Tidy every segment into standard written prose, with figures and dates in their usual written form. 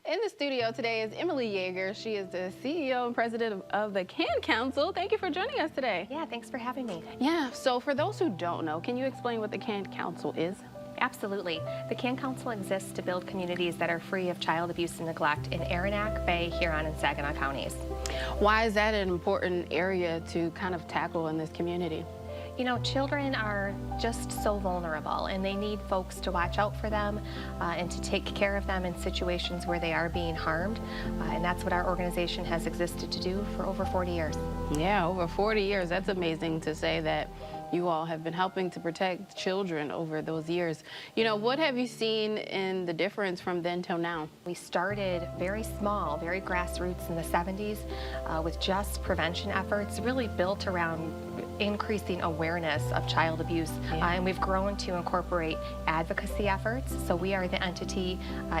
In the studio today is Emily Yeager. She is the CEO and president of the CAN Council. Thank you for joining us today. Yeah, thanks for having me. Yeah, so for those who don't know, can you explain what the CAN Council is? Absolutely. The CAN Council exists to build communities that are free of child abuse and neglect in Aranac, Bay, Huron, and Saginaw counties. Why is that an important area to kind of tackle in this community? You know, children are just so vulnerable, and they need folks to watch out for them and to take care of them in situations where they are being harmed. And that's what our organization has existed to do for over 40 years. Yeah, over 40 years. That's amazing to say that you all have been helping to protect children over those years. You know, what have you seen in the difference from then till now? We started very small, very grassroots in the 70s with just prevention efforts, really built around increasing awareness of child abuse. And we've grown to incorporate advocacy efforts. So we are the entity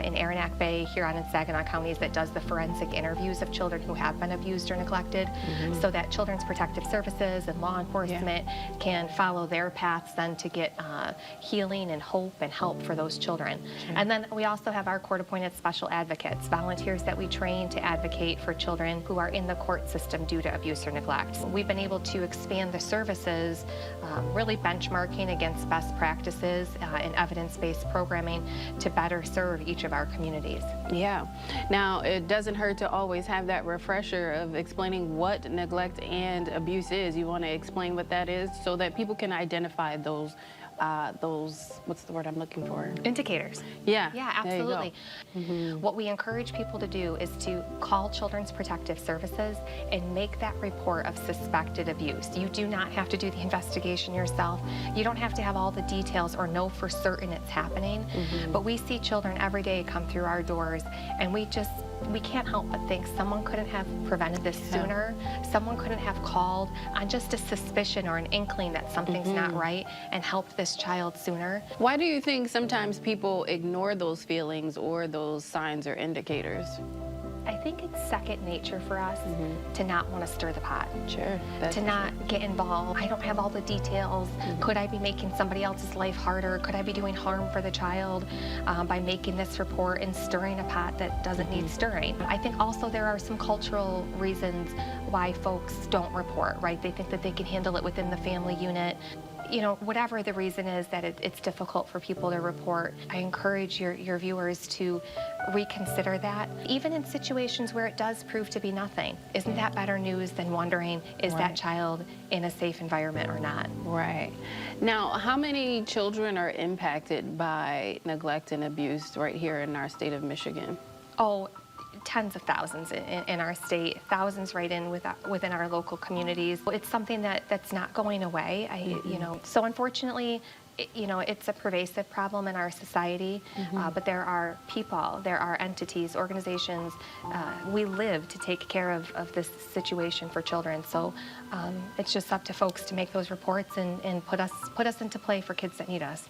in Aranac, Bay, Huron, and Saginaw counties that does the forensic interviews of children who have been abused or neglected, so that Children's Protective Services and law enforcement can follow their paths then to get healing and hope and help for those children. And then we also have our court-appointed special advocates, volunteers that we train to advocate for children who are in the court system due to abuse or neglect. We've been able to expand the services, really benchmarking against best practices in evidence-based programming to better serve each of our communities. Yeah. Now, it doesn't hurt to always have that refresher of explaining what neglect and abuse is. You want to explain what that is so that people can identify those, what's the word I'm looking for? Indicators. Yeah. Yeah, absolutely. What we encourage people to do is to call Children's Protective Services and make that report of suspected abuse. You do not have to do the investigation yourself. You don't have to have all the details or know for certain it's happening. But we see children every day come through our doors, and we can't help but think someone couldn't have prevented this sooner. Someone couldn't have called on just a suspicion or an inkling that something's not right and helped this child sooner. Why do you think sometimes people ignore those feelings or those signs or indicators? I think it's second nature for us to not want to stir the pot. Sure. To not get involved. I don't have all the details. Could I be making somebody else's life harder? Could I be doing harm for the child by making this report and stirring a pot that doesn't need stirring? I think also there are some cultural reasons why folks don't report, right? They think that they can handle it within the family unit. You know, whatever the reason is that it's difficult for people to report, I encourage your viewers to reconsider that. Even in situations where it does prove to be nothing, isn't that better news than wondering, is that child in a safe environment or not? Right. Now, how many children are impacted by neglect and abuse right here in our state of Michigan? Oh, tens of thousands in our state, thousands right in within our local communities. It's something that's not going away. You know, so unfortunately, you know, it's a pervasive problem in our society, but there are people, there are entities, organizations, we live to take care of this situation for children. So it's just up to folks to make those reports and put us into play for kids that need us.